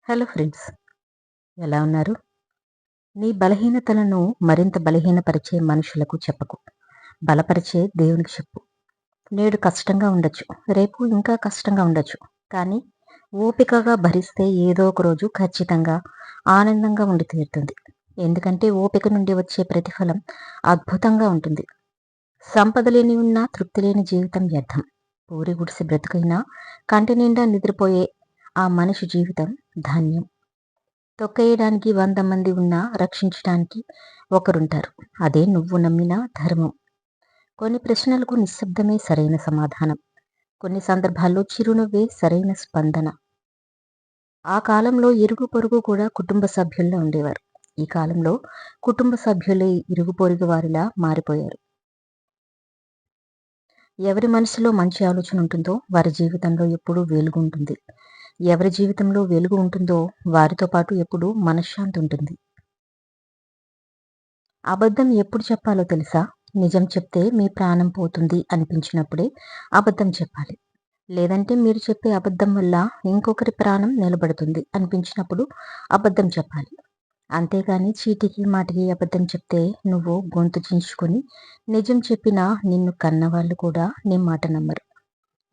Hello friends, ఎలా ఉన్నారు? నీ బలహీనతలను మరింత బలహీనపరిచే మనుషులకు చెప్పకు. బలపరిచే దేవునికి చెప్పు. నేడు కష్టంగా ఉండొచ్చు. రేపు ఇంకా కష్టంగా ఉండొచ్చు. కానీ ఓపికగా భరిస్తే ఏదో ఒక రోజు ఖచ్చితంగా ఆనందంగా ఉండి తీరుతుంది. ఎందుకంటే ఓపిక నుండి వచ్చే ప్రతిఫలం అద్భుతంగా ఉంటుంది. సంపద లేని ఉన్నా తృప్తి లేని జీవితం వ్యర్థం. పూరి గుడిసె బ్రతుకైనా కంటి నిండా నిద్రపోయే ఆ మనిషి జీవితం ధన్యం. తొక్కేయడానికి 100 మంది ఉన్నా రక్షించడానికి ఒకరుంటారు. అదే నువ్వు నమ్మిన ధర్మం. కొన్ని ప్రశ్నలకు నిశ్శబ్దమే సరైన సమాధానం. కొన్ని సందర్భాల్లో చిరునవ్వే సరైన స్పందన. ఆ కాలంలో ఇరుగు పొరుగు కూడా కుటుంబ సభ్యుల్లా ఉండేవారు. ఈ కాలంలో కుటుంబ సభ్యులే ఇరుగు పొరుగు వారిలా మారిపోయారు. ఎవరి మనసులో మంచి ఆలోచన ఉంటుందో వారి జీవితంలో ఎప్పుడూ వెలుగు ఉంటుంది. ఎవరి జీవితంలో వెలుగు ఉంటుందో వారితో పాటు ఎప్పుడూ మనశ్శాంతి ఉంటుంది. అబద్ధం ఎప్పుడు చెప్పాలో తెలుసా? నిజం చెప్తే మీ ప్రాణం పోతుంది అనిపించినప్పుడే అబద్ధం చెప్పాలి. లేదంటే మీరు చెప్పే అబద్ధం వల్ల ఇంకొకరి ప్రాణం నిలబడుతుంది అనిపించినప్పుడు అబద్ధం చెప్పాలి. అంతేగాని చీటికి మాటికి అబద్ధం చెప్తే నువ్వు గొంతు చించుకొని నిజం చెప్పినా నిన్ను కన్నవాళ్ళు కూడా నీ మాట నమ్మరు.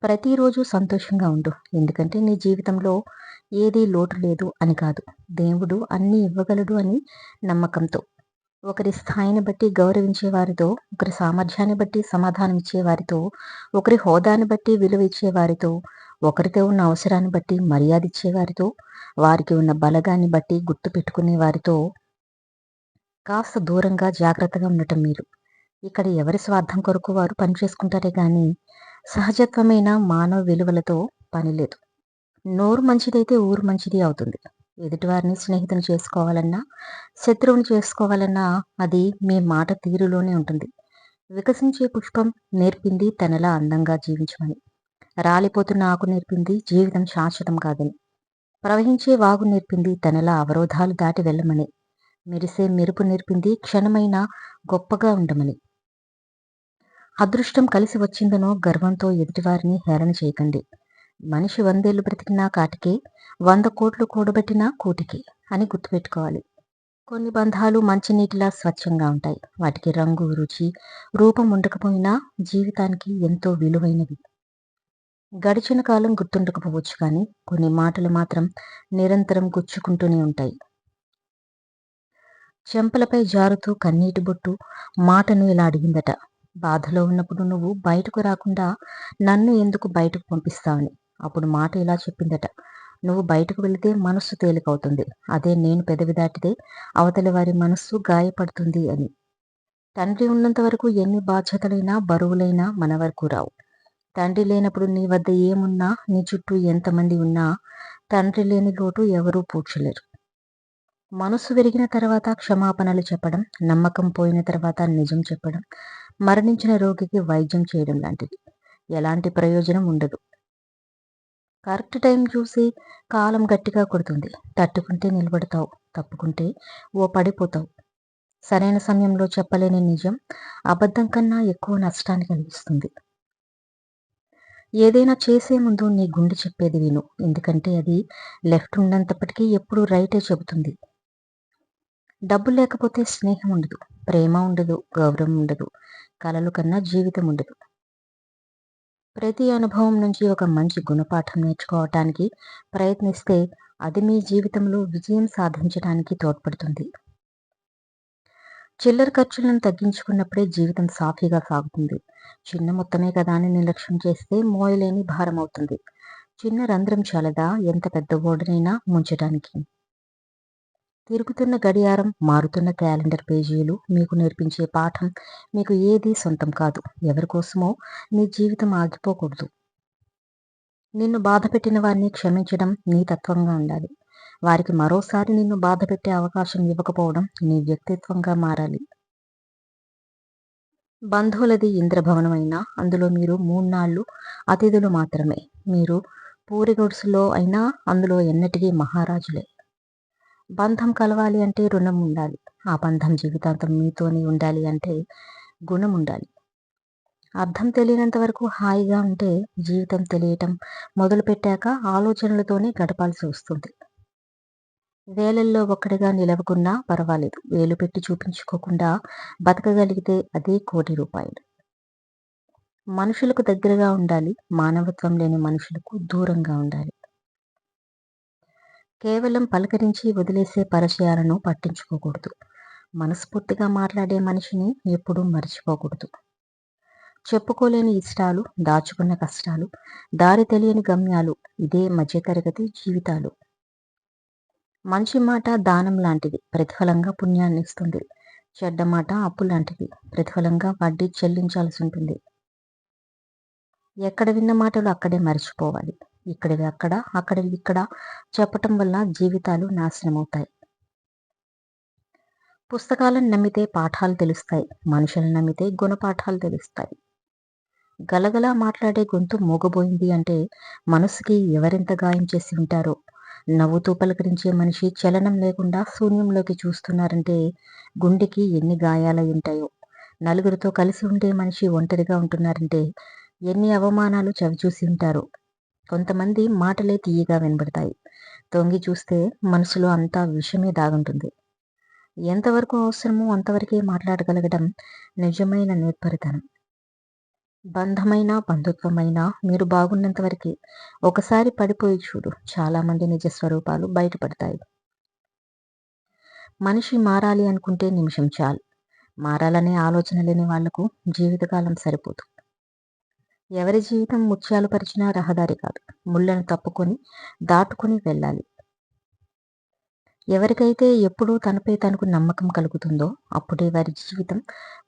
ప్రతిరోజు సంతోషంగా ఉండు. ఎందుకంటే నీ జీవితంలో ఏదీ లోటు లేదు అని కాదు. దేవుడు అన్నీ ఇవ్వగలడు అని నమ్మకంతో. ఒకరి స్థాయిని బట్టి గౌరవించే వారితో, ఒకరి సామర్థ్యాన్ని బట్టి సమాధానం ఇచ్చే వారితో, ఒకరి హోదాని బట్టి విలువ ఇచ్చే వారితో, ఒకరితో ఉన్న అవసరాన్ని బట్టి మర్యాద ఇచ్చే వారితో, వారికి ఉన్న బలగాన్ని బట్టి గుర్తు పెట్టుకునే వారితో కాస్త దూరంగా జాగ్రత్తగా ఉండటం మీరు. ఇక్కడ ఎవరి స్వార్థం కొరకు వారు పనిచేసుకుంటారే గాని సహజత్వమైన మానవ విలువలతో పని లేదు. నోరు మంచిదైతే ఊరు మంచిది అవుతుంది. ఎదుటివారిని స్నేహితుని చేసుకోవాలన్నా, శత్రువుని చేసుకోవాలన్నా అది మీ మాట తీరులోనే ఉంటుంది. వికసించే పుష్పం నేర్పింది తనలా అందంగా జీవించమని. రాలిపోతున్న ఆకు నేర్పింది జీవితం శాశ్వతం కాదని. ప్రవహించే వాగు నేర్పింది తనలా అవరోధాలు దాటి వెళ్ళమని. మెరిసే మెరుపు నేర్పింది క్షణమైన గొప్పగా ఉండమని. అదృష్టం కలిసి వచ్చిందనో గర్వంతో ఎదుటివారిని హేళన చేయకండి. మనిషి 100 ఏళ్లు బ్రతికినా కాటికే, 100 కోట్లు కూడబెట్టినా కూటికే అని గుర్తుపెట్టుకోవాలి. కొన్ని బంధాలు మంచినీటిలా స్వచ్ఛంగా ఉంటాయి. వాటికి రంగు, రుచి, రూపం ఉండకపోయినా జీవితానికి ఎంతో విలువైనవి. గడిచిన కాలం గుర్తుండకపోవచ్చు కానీ కొన్ని మాటలు మాత్రం నిరంతరం గుచ్చుకుంటూనే ఉంటాయి. చెంపలపై జారుతూ కన్నీటి బొట్టు మాటను ఇలా అడిగిందట. బాధలో ఉన్నప్పుడు నువ్వు బయటకు రాకుండా నన్ను ఎందుకు బయటకు పంపిస్తావని. అప్పుడు మాట ఇలా చెప్పిందట. నువ్వు బయటకు వెళితే మనస్సు తేలికవుతుంది. అదే నేను పెదవి దాటితే అవతలి వారి మనస్సు గాయపడుతుంది అని. తండ్రి ఉన్నంత వరకు ఎన్ని బాధ్యతలైనా బరువులైనా మన వరకు రావు. తండ్రి లేనప్పుడు నీ వద్ద ఏమున్నా, నీ చుట్టూ ఎంతమంది ఉన్నా తండ్రి లేని లోటు ఎవరూ పూడ్చలేరు. మనసు విరిగిన తర్వాత క్షమాపణలు చెప్పడం, నమ్మకం పోయిన తర్వాత నిజం చెప్పడం, మరణించిన రోగికి వైద్యం చేయడం లాంటిది. ఎలాంటి ప్రయోజనం ఉండదు. కరెక్ట్ టైం చూసి కాలం గట్టిగా కొడుతుంది. తట్టుకుంటే నిలబడతావు, తప్పుకుంటే ఓ పడిపోతావు. సరైన సమయంలో చెప్పలేని నిజం అబద్ధం కన్నా ఎక్కువ నష్టాన్ని కలిగిస్తుంది. ఏదైనా చేసే ముందు నీ గుండె చెప్పేది విను. ఎందుకంటే అది లెఫ్ట్ ఉన్నంతప్పటికీ ఎప్పుడూ రైటే చెబుతుంది. డబ్బు లేకపోతే స్నేహం ఉండదు, ప్రేమ ఉండదు, గౌరవం ఉండదు, కలలు కన్నా జీవితం ఉండదు. ప్రతి అనుభవం నుంచి ఒక మంచి గుణపాఠం నేర్చుకోవటానికి ప్రయత్నిస్తే అది మీ జీవితంలో విజయం సాధించడానికి తోడ్పడుతుంది. చిల్లర ఖర్చులను తగ్గించుకున్నప్పుడే జీవితం సాఫీగా సాగుతుంది. చిన్న మొత్తమే కదా అని నిర్లక్ష్యం చేస్తే మోయలేని భారం అవుతుంది. చిన్న రంధ్రం చాలదా ఎంత పెద్ద ఓడనైనా ముంచటానికి. తిరుగుతున్న గడియారం, మారుతున్న క్యాలెండర్ పేజీలు మీకు నేర్పించే పాఠం మీకు ఏదీ సొంతం కాదు. ఎవరికోసమో నీ జీవితం ఆగిపోకూడదు. నిన్ను బాధపెట్టిన వారిని క్షమించడం నీ తత్వంగా ఉండాలి. వారికి మరోసారి నిన్ను బాధపెట్టే అవకాశం ఇవ్వకపోవడం నీ వ్యక్తిత్వంగా మారాలి. బంధువులది ఇంద్రభవనం అయినా అందులో మీరు 3 నాళ్ళు అతిథులు మాత్రమే. మీరు పూరి గుడిసెలో అయినా అందులో ఎన్నటికీ మహారాజులే. బంధం కలవాలి అంటే రుణం ఉండాలి. ఆ బంధం జీవితాంతం మీతోనే ఉండాలి అంటే గుణం ఉండాలి. అర్థం తెలియనంత వరకు హాయిగా ఉంటే జీవితం తెలియటం మొదలుపెట్టాక ఆలోచనలతోనే గడపాల్సి వస్తుంది. వేలల్లో ఒక్కడిగా నిలవకున్నా పర్వాలేదు. వేలు పెట్టి చూపించుకోకుండా బతకగలిగితే అదే ₹1,00,00,000. మనుషులకు దగ్గరగా ఉండాలి. మానవత్వం లేని మనుషులకు దూరంగా ఉండాలి. కేవలం పలకరించి వదిలేసే పరిచయాలను పట్టించుకోకూడదు. మనస్ఫూర్తిగా మాట్లాడే మనిషిని ఎప్పుడూ మర్చిపోకూడదు. చెప్పుకోలేని ఇష్టాలు, దాచుకున్న కష్టాలు, దారి తెలియని గమ్యాలు, ఇదే మధ్యతరగతి జీవితాలు. మంచి మాట దానం లాంటిది, ప్రతిఫలంగా పుణ్యాన్నిస్తుంది. చెడ్డ మాట అప్పు లాంటిది, ప్రతిఫలంగా వడ్డీ చెల్లించాల్సి ఉంటుంది. ఎక్కడ విన్న మాటలు అక్కడే మర్చిపోవాలి. ఇక్కడివి అక్కడ, అక్కడివి ఇక్కడ చెప్పటం వల్ల జీవితాలు నాశనమవుతాయి. పుస్తకాలను నమ్మితే పాఠాలు తెలుస్తాయి. మనుషులను నమ్మితే గుణపాఠాలు తెలుస్తాయి. గలగలా మాట్లాడే గొంతు మూగబోయింది అంటే మనసుకి ఎవరెంత గాయం చేసి ఉంటారో. నవ్వుతూ పలకరించే మనిషి చలనం లేకుండా శూన్యంలోకి చూస్తున్నారంటే గుండెకి ఎన్ని గాయాలై ఉంటాయో. నలుగురితో కలిసి ఉండే మనిషి ఒంటరిగా ఉంటున్నారంటే ఎన్ని అవమానాలు చవిచూసి ఉంటారో. కొంతమంది మాటలే తీయగా వినబడతాయి. తొంగి చూస్తే మనసులో అంతా విషమే దాగుంటుంది. ఎంతవరకు అవసరమో అంతవరకే మాట్లాడగలగడం నిజమైన నేర్పరితనం. బంధమైనా బంధుత్వమైనా మీరు బాగున్నంత వరకే. ఒకసారి పడిపోయి చూడు, చాలామంది నిజ స్వరూపాలు బయటపడతాయి. మనిషి మారాలి అనుకుంటే నిమిషం చాలు. మారాలనే ఆలోచన లేని వాళ్లకు జీవితకాలం సరిపోదు. ఎవరి జీవితం ముత్యాలు పరిచిన రహదారి కాదు, ముళ్ళను తప్పుకొని దాటుకొని వెళ్ళాలి. ఎవరికైతే ఎప్పుడూ తనపై తనకు నమ్మకం కలుగుతుందో అప్పుడే వారి జీవితం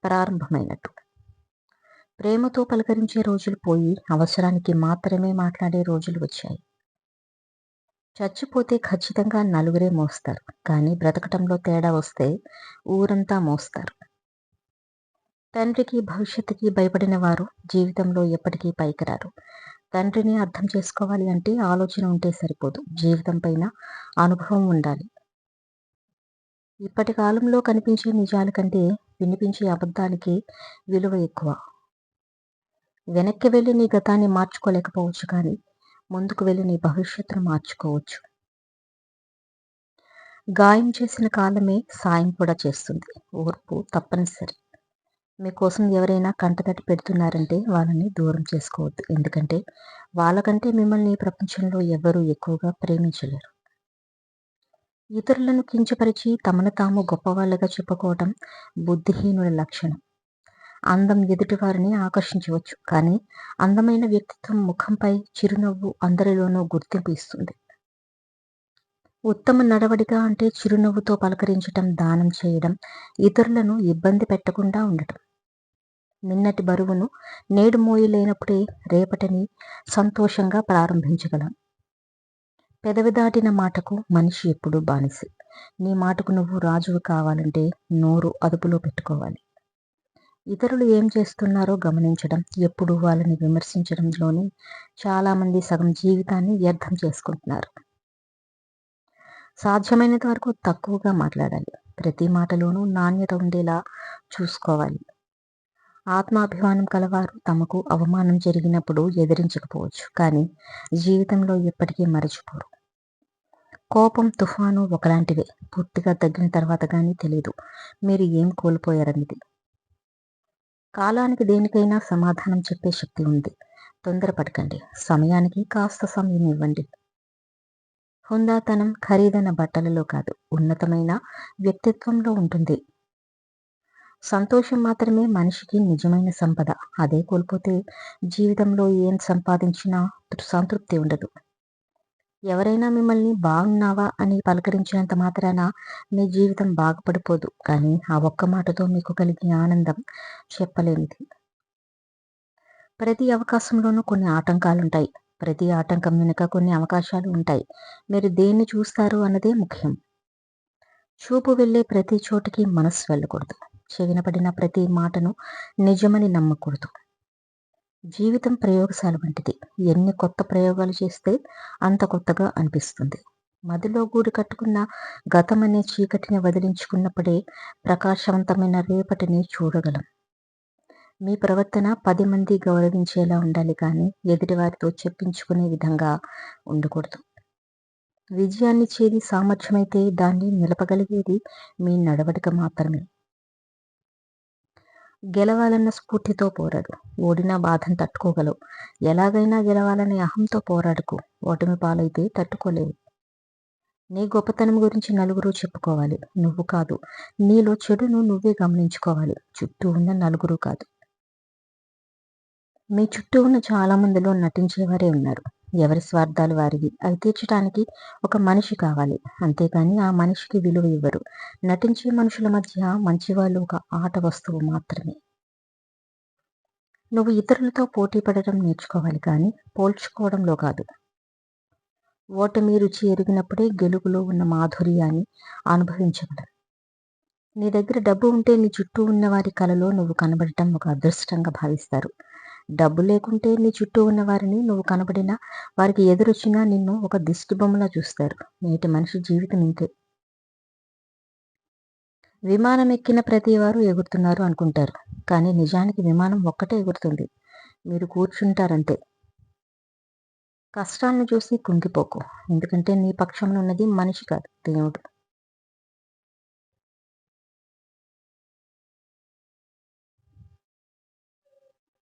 ప్రారంభమైనట్టు. ప్రేమతో పలకరించే రోజులు పోయి అవసరానికి మాత్రమే మాట్లాడే రోజులు వచ్చాయి. చచ్చిపోతే ఖచ్చితంగా నలుగురే మోస్తారు, కానీ బ్రతకటంలో తేడా వస్తే ఊరంతా మోస్తారు. తండ్రికి భవిష్యత్తుకి భయపడిన వారు జీవితంలో ఎప్పటికీ పైకి రారు. తండ్రిని అర్థం చేసుకోవాలి అంటే ఆలోచన ఉంటే సరిపోదు, జీవితం పైన అనుభవం ఉండాలి. ఇప్పటి కాలంలో కనిపించే నిజాల కంటే వినిపించే అబద్ధాలకి విలువ ఎక్కువ. వెనక్కి వెళ్ళి నీ గతాన్ని మార్చుకోలేకపోవచ్చు, కానీ ముందుకు వెళ్ళి నీ భవిష్యత్తును మార్చుకోవచ్చు. గాయం చేసిన కాలమే సాయం కూడా చేస్తుంది. ఓర్పు తప్పనిసరి. మీకోసం ఎవరైనా కంటతడి పెడుతున్నారంటే వాళ్ళని దూరం చేసుకోవద్దు. ఎందుకంటే వాళ్ళకంటే మిమ్మల్ని ప్రపంచంలో ఎవరూ ఎక్కువగా ప్రేమించలేరు. ఇతరులను కించపరిచి తమను తాము గొప్పవాళ్ళగా చెప్పుకోవటం బుద్ధిహీనుల లక్షణం. అందం ఎదుటివారిని ఆకర్షించవచ్చు, కానీ అందమైన వ్యక్తిత్వం ముఖంపై చిరునవ్వు అందరిలోనూ గుర్తింపు ఇస్తుంది. ఉత్తమ నడవడిక అంటే చిరునవ్వుతో పలకరించటం, దానం చేయడం, ఇతరులను ఇబ్బంది పెట్టకుండా ఉండటం. నిన్నటి బరువును నేడు మోయలేనప్పుడే రేపటిని సంతోషంగా ప్రారంభించగలం. పెదవి దాటిన మాటకు మనిషి ఎప్పుడూ బానిసే. నీ మాటకు నువ్వు రాజువు కావాలంటే నోరు అదుపులో పెట్టుకోవాలి. ఇతరులు ఏం చేస్తున్నారో గమనించడం, ఎప్పుడు వాళ్ళని విమర్శించడంలోనే చాలామంది సగం జీవితాన్ని వ్యర్థం చేసుకుంటున్నారు. సాధ్యమైనంత వరకు తక్కువగా మాట్లాడాలి. ప్రతి మాటలోనూ నాణ్యత ఉండేలా చూసుకోవాలి. ఆత్మాభిమానం కలవారు తమకు అవమానం జరిగినప్పుడు ఎదిరించకపోవచ్చు, కానీ జీవితంలో ఎప్పటికీ మరచిపోరు. కోపం తుఫాను ఒకలాంటివే. పూర్తిగా తగ్గిన తర్వాత కానీ తెలియదు మీరు ఏం కోల్పోయారనేది. కాలానికి దేనికైనా సమాధానం చెప్పే శక్తి ఉంది. తొందరపడకండి, సమయానికి కాస్త సమయం ఇవ్వండి. హుందాతనం ఖరీదైన బట్టలలో కాదు, ఉన్నతమైన వ్యక్తిత్వంలో ఉంటుంది. సంతోషం మాత్రమే మనిషికి నిజమైన సంపద. అదే కోల్పోతే జీవితంలో ఏం సంపాదించినా సంతృప్తి ఉండదు. ఎవరైనా మిమ్మల్ని బాగున్నావా అని పలకరించినంత మాత్రాన మీ జీవితం బాగుపడిపోదు, కానీ ఆ ఒక్క మాటతో మీకు కలిగే ఆనందం చెప్పలేనిది. ప్రతి అవకాశంలోనూ కొన్ని ఆటంకాలుంటాయి. ప్రతి ఆటంకం వెనుక కొన్ని అవకాశాలు ఉంటాయి. మీరు దేన్ని చూస్తారు అన్నదే ముఖ్యం. చూపు వెళ్ళే ప్రతి చోటికి మనస్సు వెళ్ళకూడదు. చెవిన పడిన ప్రతి మాటను నిజమని నమ్మకూడదు. జీవితం ప్రయోగశాల వంటిది. ఎన్ని కొత్త ప్రయోగాలు చేస్తే అంత కొత్తగా అనిపిస్తుంది. మదిలో గూడు కట్టుకున్న గతం అనే చీకటిని వదిలించుకున్నప్పుడే ప్రకాశవంతమైన రేపటిని చూడగలం. మీ ప్రవర్తన 10 మంది గౌరవించేలా ఉండాలి, కానీ ఎదుటివారితో చెప్పించుకునే విధంగా ఉండకూడదు. విజయాన్నిచ్చేది సామర్థ్యమైతే దాన్ని నిలపగలిగేది మీ నడవడిక మాత్రమే. గెలవాలన్న స్ఫూర్తితో పోరాడు. ఓడినా బాధను తట్టుకోగలవు. ఎలాగైనా గెలవాలనే అహంతో పోరాడుకు. ఓటమి పాలైతే తట్టుకోలేవు. నీ గొప్పతనం గురించి నలుగురు చెప్పుకోవాలి, నువ్వు కాదు. నీలో చెడును నువ్వే గమనించుకోవాలి, చుట్టూ ఉన్న నలుగురు కాదు. మీ చుట్టూ ఉన్న చాలా మందిలో నటించేవారే ఉన్నారు. ఎవరి స్వార్థాలు వారివి. అవి తీర్చడానికి ఒక మనిషి కావాలి. అంతేకాని ఆ మనిషికి విలువ ఇవ్వరు. నటించే మనుషుల మధ్య మంచివాళ్ళు ఒక ఆట వస్తువు మాత్రమే. నువ్వు ఇతరులతో పోటీ పడటం నేర్చుకోవాలి, కానీ పోల్చుకోవడంలో కాదు. ఓటమి రుచి ఎరిగినప్పుడే గెలుగులో ఉన్న మాధుర్యాన్ని అనుభవించగలరు. నీ దగ్గర డబ్బు ఉంటే నీ చుట్టూ ఉన్న వారి కలలో నువ్వు కనబడటం ఒక అదృష్టంగా భావిస్తారు. డబ్బు లేకుంటే నీ చుట్టూ ఉన్న వారిని నువ్వు కనబడినా, వారికి ఎదురొచ్చినా నిన్ను ఒక దిష్టిబొమ్మలా చూస్తారు. నేటి మనిషి జీవితం ఇంతే. విమానం ఎక్కిన ప్రతి వారు ఎగురుతున్నారు అనుకుంటారు, కానీ నిజానికి విమానం ఒక్కటే ఎగురుతుంది. మీరు కూర్చుంటారంతే. కష్టాలను చూసి కుంగిపోకు. ఎందుకంటే నీ పక్షంలో ఉన్నది మనిషి కాదు, దేవుడు.